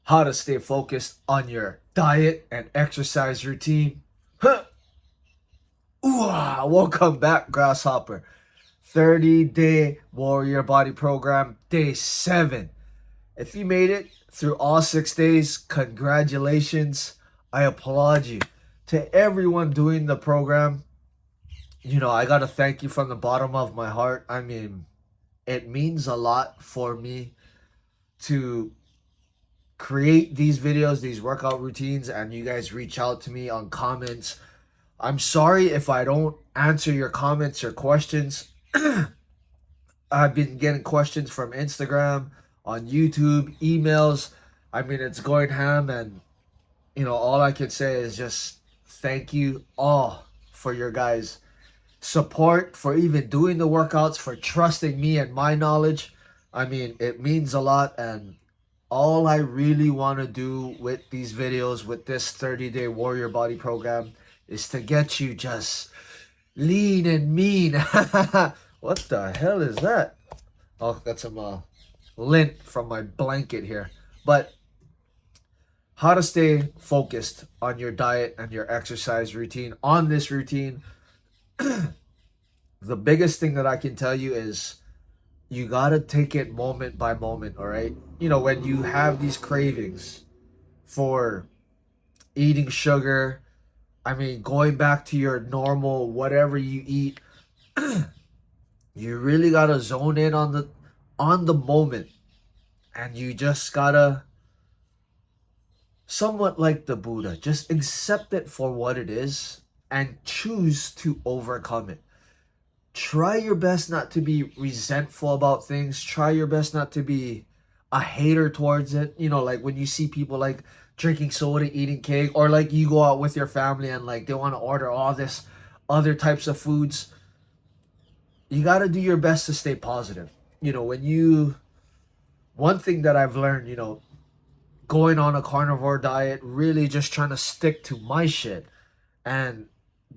how to stay focused on your diet and exercise routine. Huh. Welcome back, Grasshopper. 30-day warrior body program, day 7. If you made it through all 6 days, congratulations. I applaud you. To everyone doing the program, I got to thank you from the bottom of my heart. I mean, it means a lot for me to create these videos, these workout routines, and you guys reach out to me on comments. I'm sorry if I don't answer your comments or questions. I've been getting questions from Instagram, on YouTube, emails. I mean, it's going ham, and all I can say is just thank you all for your guys' support, for even doing the workouts, for trusting me and my knowledge. I mean, it means a lot, and all I really want to do with these videos, with this 30-day warrior body program, is to get you just lean and mean. What the hell is that? Oh, that's some lint from my blanket here. But how to stay focused on your diet and your exercise routine. On this routine, the biggest thing that I can tell you is you gotta take it moment by moment, all right? When you have these cravings for eating sugar, I mean, going back to your normal whatever you eat, you really gotta zone in on the moment, and you just gotta, somewhat like the Buddha, just accept it for what it is and choose to overcome it. Try your best not to be resentful about things. Try your best not to be a hater towards it. Like when you see people like drinking soda, eating cake, or like you go out with your family and like they want to order all this other types of foods. You got to do your best to stay positive. One thing that I've learned, going on a carnivore diet, really just trying to stick to my shit, and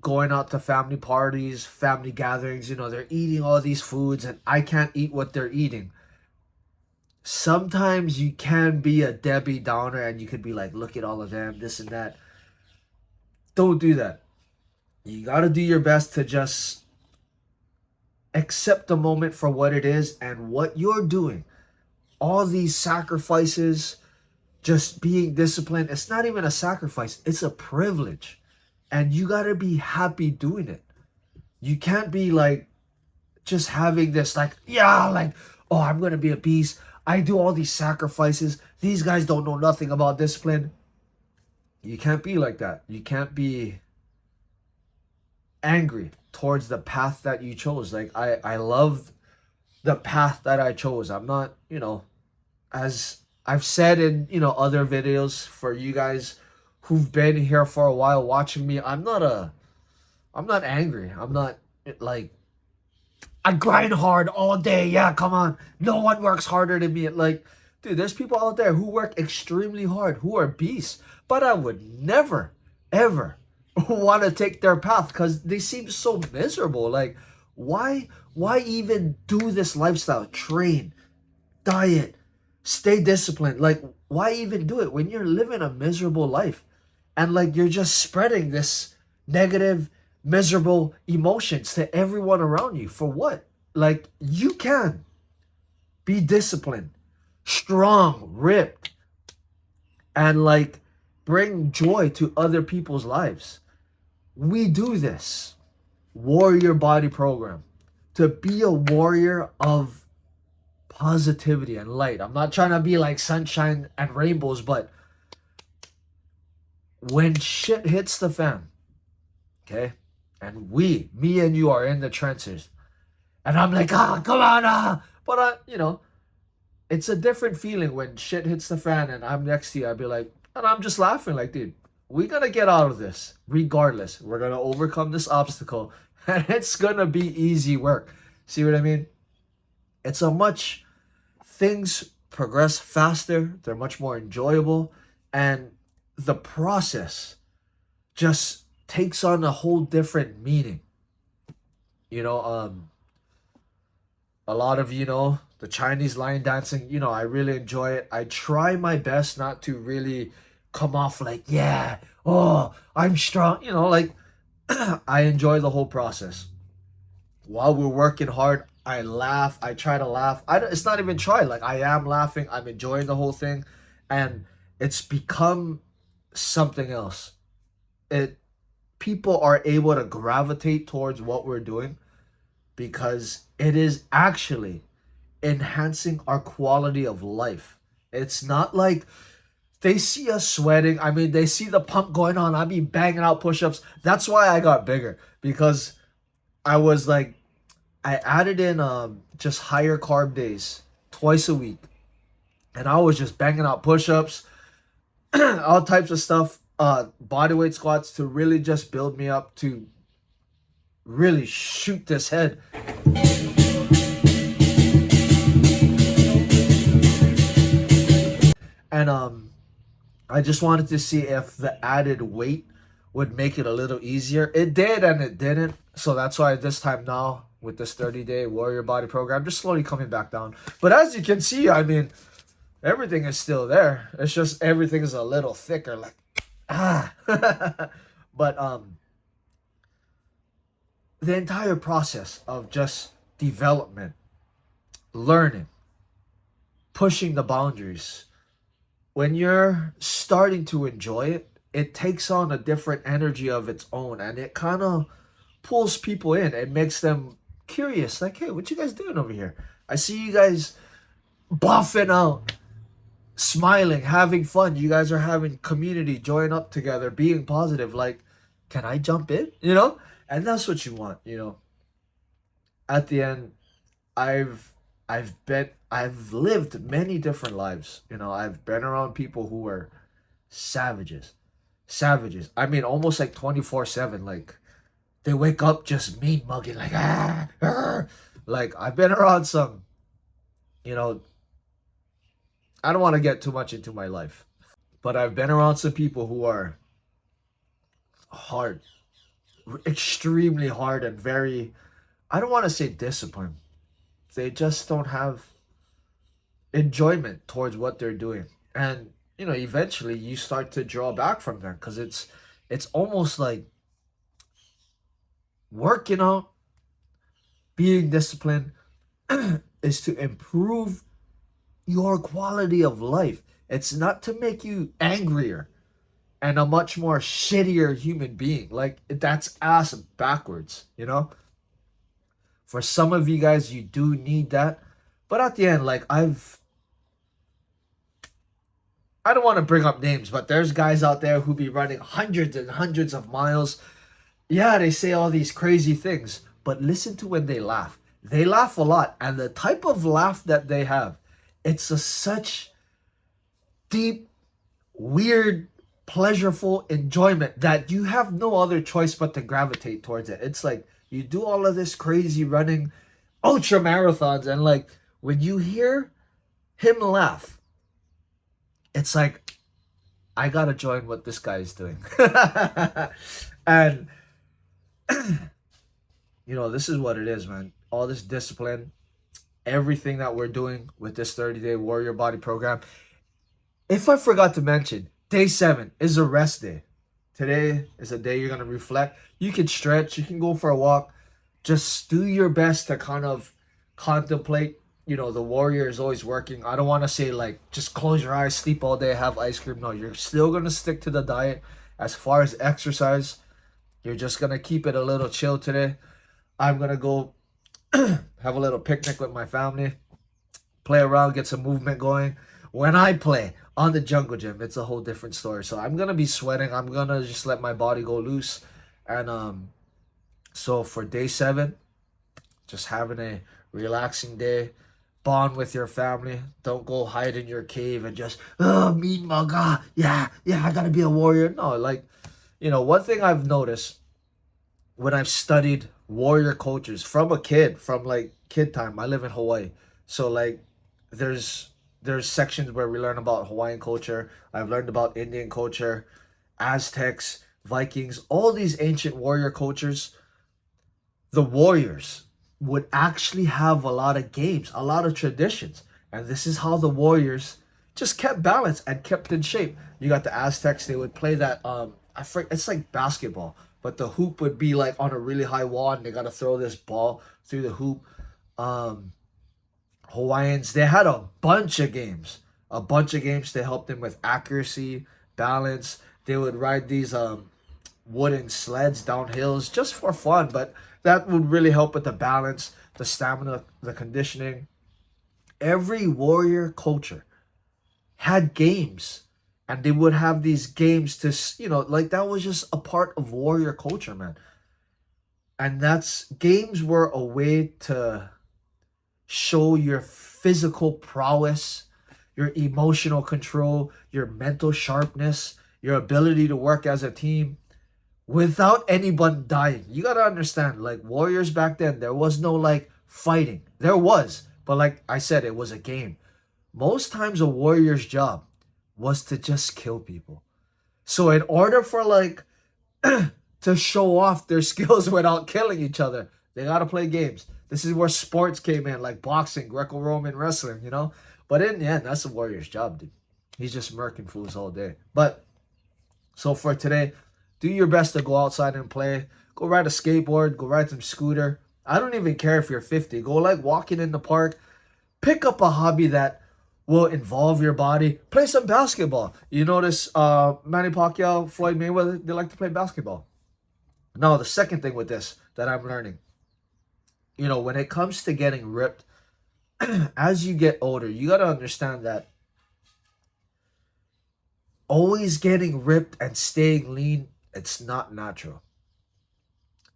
going out to family parties, family gatherings, they're eating all these foods and I can't eat what they're eating. Sometimes you can be a Debbie Downer and you could be like, look at all of them, this and that. Don't do that. You got to do your best to just accept the moment for what it is and what you're doing. All these sacrifices, just being disciplined, it's not even a sacrifice, it's a privilege. And you got to be happy doing it. You can't be like just having this like, yeah, like, oh, I'm going to be a beast. I do all these sacrifices. These guys don't know nothing about discipline. You can't be like that. You can't be angry towards the path that you chose. Like I love the path that I chose. I'm not, as I've said in, other videos for you guys who've been here for a while watching me, I'm not angry. I'm not like, I grind hard all day. Yeah, come on. No one works harder than me. Like, dude, there's people out there who work extremely hard, who are beasts. But I would never, ever want to take their path because they seem so miserable. Like, why even do this lifestyle? Train, diet, stay disciplined. Like, why even do it when you're living a miserable life? And like you're just spreading this negative, miserable emotions to everyone around you. For what? Like, you can be disciplined, strong, ripped, and like bring joy to other people's lives. We do this warrior body program to be a warrior of positivity and light. I'm not trying to be like sunshine and rainbows, but when shit hits the fan, okay, and me and you are in the trenches, and I'm like, come on, but it's a different feeling when shit hits the fan and I'm next to you. I'd be like, and I'm just laughing like, dude, we gotta get out of this regardless. We're gonna overcome this obstacle, and it's gonna be easy work. See what I mean? It's a much, things progress faster, they're much more enjoyable, and the process just takes on a whole different meaning. You know, A lot of, the Chinese lion dancing, I really enjoy it. I try my best not to really come off like, yeah, oh, I'm strong, like I enjoy the whole process. While we're working hard, I laugh. I try to laugh. It's not even try. Like, I am laughing. I'm enjoying the whole thing, and it's become something else. It People are able to gravitate towards what we're doing because it is actually enhancing our quality of life. It's not like they see us sweating. I mean, they see the pump going on. I be banging out push-ups. That's why I got bigger, because I was like, I added in just higher carb days twice a week, and I was just banging out push-ups, all types of stuff, bodyweight squats to really just build me up to really shoot this head. And I just wanted to see if the added weight would make it a little easier. It did and it didn't. So that's why this time now with this 30-day warrior body program, just slowly coming back down. But as you can see, I mean, everything is still there. It's just everything is a little thicker, like but the entire process of just development, learning, pushing the boundaries, when you're starting to enjoy it, it takes on a different energy of its own, and it kind of pulls people in. It makes them curious, like, hey, what you guys doing over here? I see you guys buffing out, smiling, having fun. You guys are having community, join up together, being positive. Like, can I jump in? And that's what you want. At the end, I've lived many different lives. I've been around people who were savages. Savages. I mean, almost like 24/7. Like, they wake up just mean mugging, like, like, I've been around some, I don't want to get too much into my life, but I've been around some people who are hard, extremely hard, and very, I don't want to say disciplined. They just don't have enjoyment towards what they're doing. And, eventually you start to draw back from them, because it's almost like working out, being disciplined is to improve your quality of life. It's not to make you angrier and a much more shittier human being. Like, that's ass backwards, For some of you guys, you do need that. But at the end, like, I don't want to bring up names, but there's guys out there who be running hundreds and hundreds of miles. Yeah, they say all these crazy things, but listen to when they laugh. They laugh a lot, and the type of laugh that they have, it's such deep, weird, pleasurable enjoyment that you have no other choice but to gravitate towards it. It's like you do all of this crazy running, ultra marathons, and like when you hear him laugh, it's like, I gotta join what this guy is doing. And this is what it is, man. All this discipline, everything that we're doing with this 30-day warrior body program. If I forgot to mention, day 7 is a rest day. Today is a day you're going to reflect. You can stretch, you can go for a walk. Just do your best to kind of contemplate. The warrior is always working. I don't want to say like, just close your eyes, sleep all day, have ice cream. No, you're still going to stick to the diet. As far as exercise, you're just going to keep it a little chill today. I'm going to go have a little picnic with my family, play around, get some movement going. When I play on the jungle gym, it's a whole different story. So I'm going to be sweating. I'm going to just let my body go loose. And so for day 7, just having a relaxing day, bond with your family. Don't go hide in your cave and just, mean mug, yeah, I got to be a warrior. No, like, one thing I've noticed when I've studied warrior cultures from a kid, from like kid time. I live in Hawaii, so like there's sections where we learn about Hawaiian culture. I've learned about Indian culture, Aztecs, Vikings, all these ancient warrior cultures. The warriors, would actually have a lot of games, a lot of traditions. And this is how the Warriors just kept balance and kept in shape. You got the Aztecs, they would play that it's like basketball, but the hoop would be like on a really high wall and they gotta throw this ball through the hoop. Um Hawaiians, they had a bunch of games. A bunch of games to help them with accuracy, balance. They would ride these wooden sleds down hills just for fun, but that would really help with the balance, the stamina, the conditioning. Every warrior culture had games, and they would have these games to, like that was just a part of warrior culture, man. And that's games were a way to show your physical prowess, your emotional control, your mental sharpness, your ability to work as a team without anyone dying. You gotta understand, like warriors back then, there was no like fighting. There was, but like I said, it was a game. Most times a warrior's job was to just kill people. So in order for like to show off their skills without killing each other, they gotta play games. This is where sports came in, like boxing, Greco-Roman wrestling, you know? But in the end, that's a warrior's job, dude. He's just murking fools all day. But so for today, do your best to go outside and play. Go ride a skateboard, go ride some scooter. I don't even care if you're 50. Go like walking in the park. Pick up a hobby that will involve your body. Play some basketball. You notice Manny Pacquiao, Floyd Mayweather, they like to play basketball. Now, the second thing with this that I'm learning, when it comes to getting ripped, as you get older, you got to understand that always getting ripped and staying lean, it's not natural.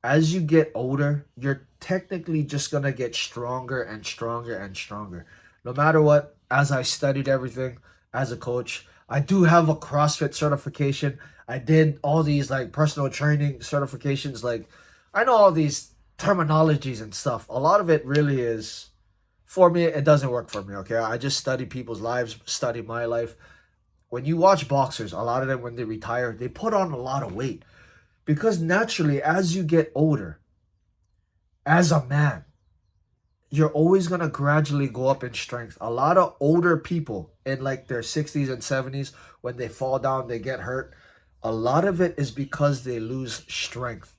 As you get older, you're technically just going to get stronger and stronger and stronger. No matter what, as I studied everything as a coach, I do have a CrossFit certification. I did all these like personal training certifications. Like I know all these terminologies and stuff. A lot of it really is, for me, it doesn't work for me, okay? I just study people's lives, study my life. When you watch boxers, a lot of them, when they retire, they put on a lot of weight. Because naturally, as you get older, as a man, you're always going to gradually go up in strength. A lot of older people in like their 60s and 70s, when they fall down, they get hurt. A lot of it is because they lose strength.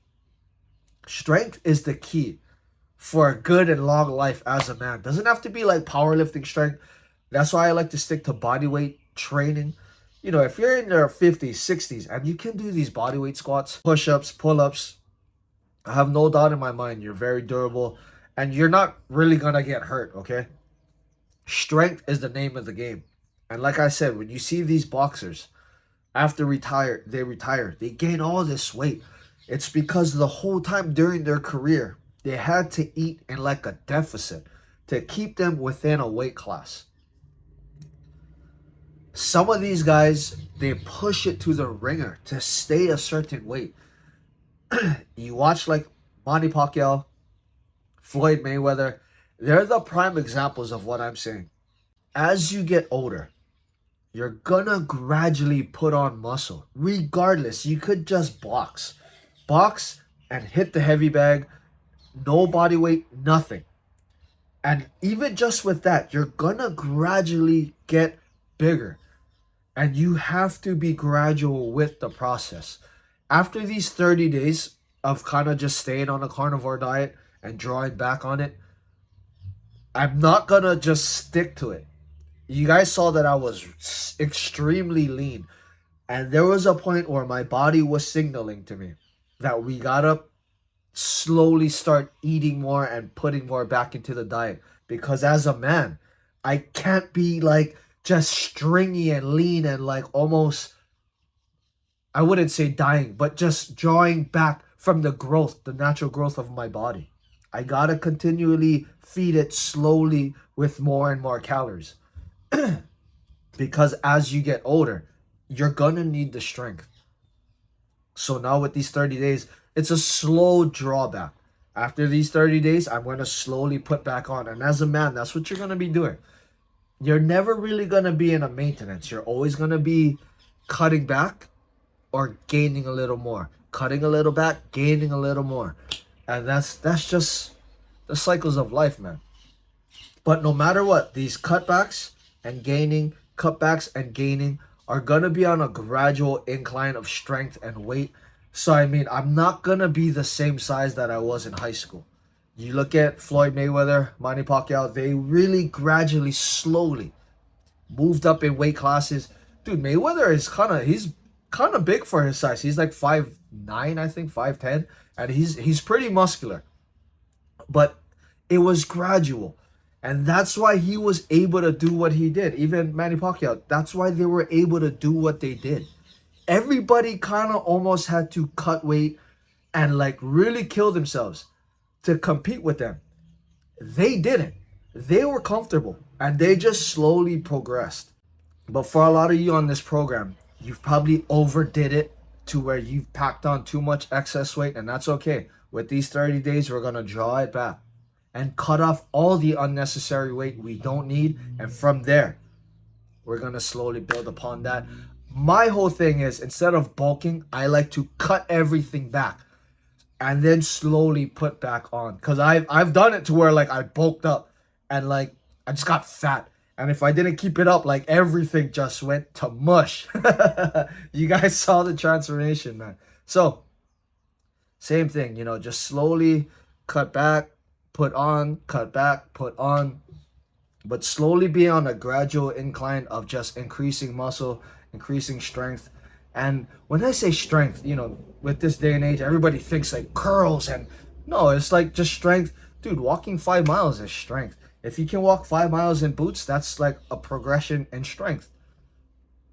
Strength is the key for a good and long life as a man. Doesn't have to be like powerlifting strength. That's why I like to stick to body weight training. If you're in your 50s, 60s, and you can do these bodyweight squats, push-ups, pull-ups, I have no doubt in my mind you're very durable and you're not really going to get hurt, okay? Strength is the name of the game. And like I said, when you see these boxers, after they retire, they gain all this weight. It's because the whole time during their career, they had to eat in like a deficit to keep them within a weight class. Some of these guys, they push it to the ringer to stay a certain weight. You watch like Manny Pacquiao, Floyd Mayweather, they're the prime examples of what I'm saying. As you get older, you're gonna gradually put on muscle. Regardless, you could just box. Box and hit the heavy bag, no body weight, nothing. And even just with that, you're gonna gradually get bigger. And you have to be gradual with the process. After these 30 days of kind of just staying on a carnivore diet and drawing back on it, I'm not going to just stick to it. You guys saw that I was extremely lean. And there was a point where my body was signaling to me that we got to slowly start eating more and putting more back into the diet. Because as a man, I can't be like just stringy and lean and like almost, I wouldn't say dying, but just drawing back from the growth, the natural growth of my body. I gotta continually feed it slowly with more and more calories. Because as you get older, you're gonna need the strength. So now with these 30 days, it's a slow drawback. After these 30 days, I'm gonna slowly put back on. And as a man, that's what you're gonna be doing. You're never really going to be in a maintenance. You're always going to be cutting back or gaining a little more. Cutting a little back, gaining a little more. And that's just the cycles of life, man. But no matter what, these cutbacks and gaining are gonna be on a gradual incline of strength and weight. So I mean, I'm not gonna be the same size that I was in high school. You look at Floyd Mayweather, Manny Pacquiao, they really gradually, slowly moved up in weight classes. Dude, Mayweather is he's kind of big for his size. He's like 5'9", I think, 5'10", and he's pretty muscular. But it was gradual. And that's why he was able to do what he did. Even Manny Pacquiao, that's why they were able to do what they did. Everybody kind of almost had to cut weight and like really kill themselves to compete with them. They didn't. They were comfortable and they just slowly progressed. But for a lot of you on this program, you've probably overdid it to where you've packed on too much excess weight, and that's okay. With these 30 days, we're going to draw it back and cut off all the unnecessary weight we don't need. And from there, we're going to slowly build upon that. My whole thing is, instead of bulking, I like to cut everything back and then slowly put back on. Because I've done it to where like I bulked up and like I just got fat. And if I didn't keep it up, like everything just went to mush. You guys saw the transformation, man. So, same thing, you know, just slowly cut back, put on, cut back, put on. But slowly be on a gradual incline of just increasing muscle, increasing strength. And when I say strength, you know, with this day and age, everybody thinks like curls. And no, it's like just strength. Dude, walking 5 miles is strength. If you can walk 5 miles in boots, that's like a progression in strength.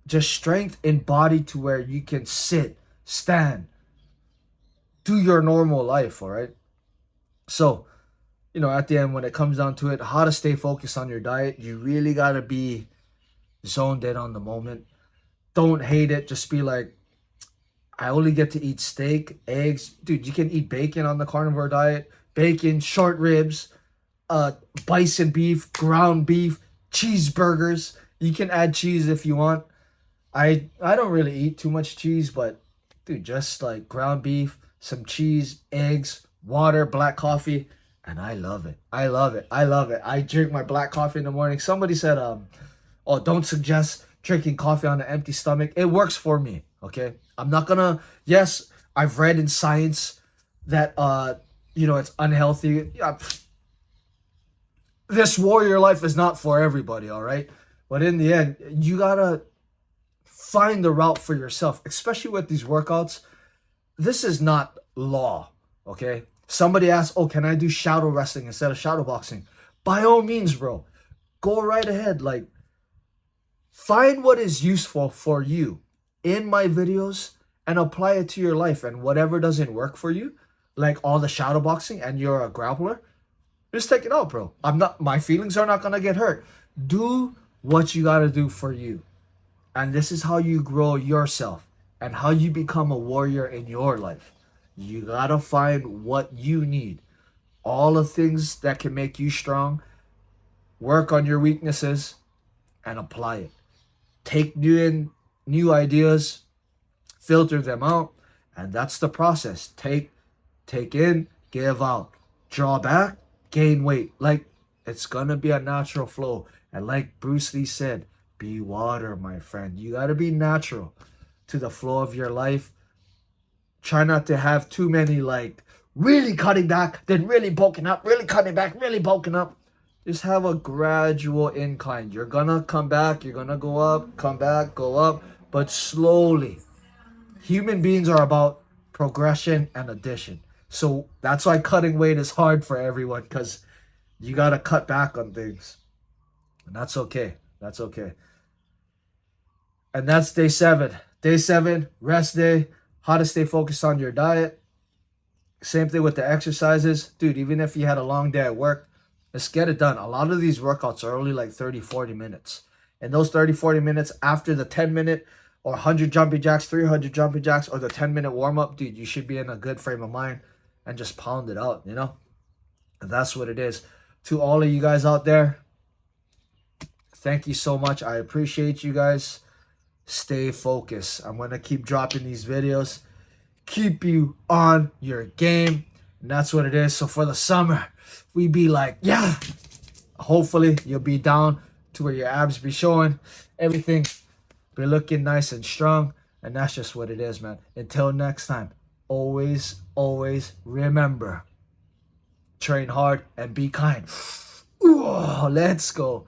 Just strength in body to where you can sit, stand, do your normal life, all right? So, you know, at the end, when it comes down to it, how to stay focused on your diet, you really got to be zoned in on the moment. Don't hate it. Just be like, I only get to eat steak, eggs. Dude, you can eat bacon on the carnivore diet. Bacon, short ribs, bison beef, ground beef, cheeseburgers. You can add cheese if you want. I don't really eat too much cheese, but dude, just like ground beef, some cheese, eggs, water, black coffee, and I love it. I love it. I love it. I drink my black coffee in the morning. Somebody said, oh, don't suggest drinking coffee on an empty stomach. It works for me, okay? I'm not gonna, yes, I've read in science that, you know, it's unhealthy. Yeah, this warrior life is not for everybody, all right? But in the end, you gotta find the route for yourself, especially with these workouts. This is not law, okay? Somebody asks, oh, can I do shadow wrestling instead of shadow boxing? By all means, bro. Go right ahead. Like, find what is useful for you in my videos and apply it to your life. And whatever doesn't work for you, like all the shadow boxing and you're a grappler, just take it out, bro. My feelings are not going to get hurt. Do what you got to do for you. And this is how you grow yourself and how you become a warrior in your life. You got to find what you need. All the things that can make you strong. Work on your weaknesses and apply it. Take new ideas, filter them out, and that's the process. Take in, give out. Draw back, gain weight. Like, it's going to be a natural flow. And like Bruce Lee said, be water, my friend. You got to be natural to the flow of your life. Try not to have too many, like, really cutting back, then really bulking up, really cutting back, really bulking up. Just have a gradual incline. You're going to come back, you're going to go up, come back, go up, but slowly. Human beings are about progression and addition. So that's why cutting weight is hard for everyone, because you got to cut back on things. And that's okay. That's okay. And that's day 7. Day 7, rest day. How to stay focused on your diet. Same thing with the exercises. Dude, even if you had a long day at work, let's get it done. A lot of these workouts are only like 30, 40 minutes. And those 30, 40 minutes after the 10-minute or 100 jumping jacks, 300 jumping jacks, or the 10-minute warm-up, dude, you should be in a good frame of mind and just pound it out, you know? And that's what it is. To all of you guys out there, thank you so much. I appreciate you guys. Stay focused. I'm going to keep dropping these videos. Keep you on your game. And that's what it is. So for the summer, we be like, yeah. Hopefully you'll be down to where your abs be showing. Everything be looking nice and strong. And that's just what it is, man. Until next time, always, always remember, train hard and be kind. Ooh, let's go.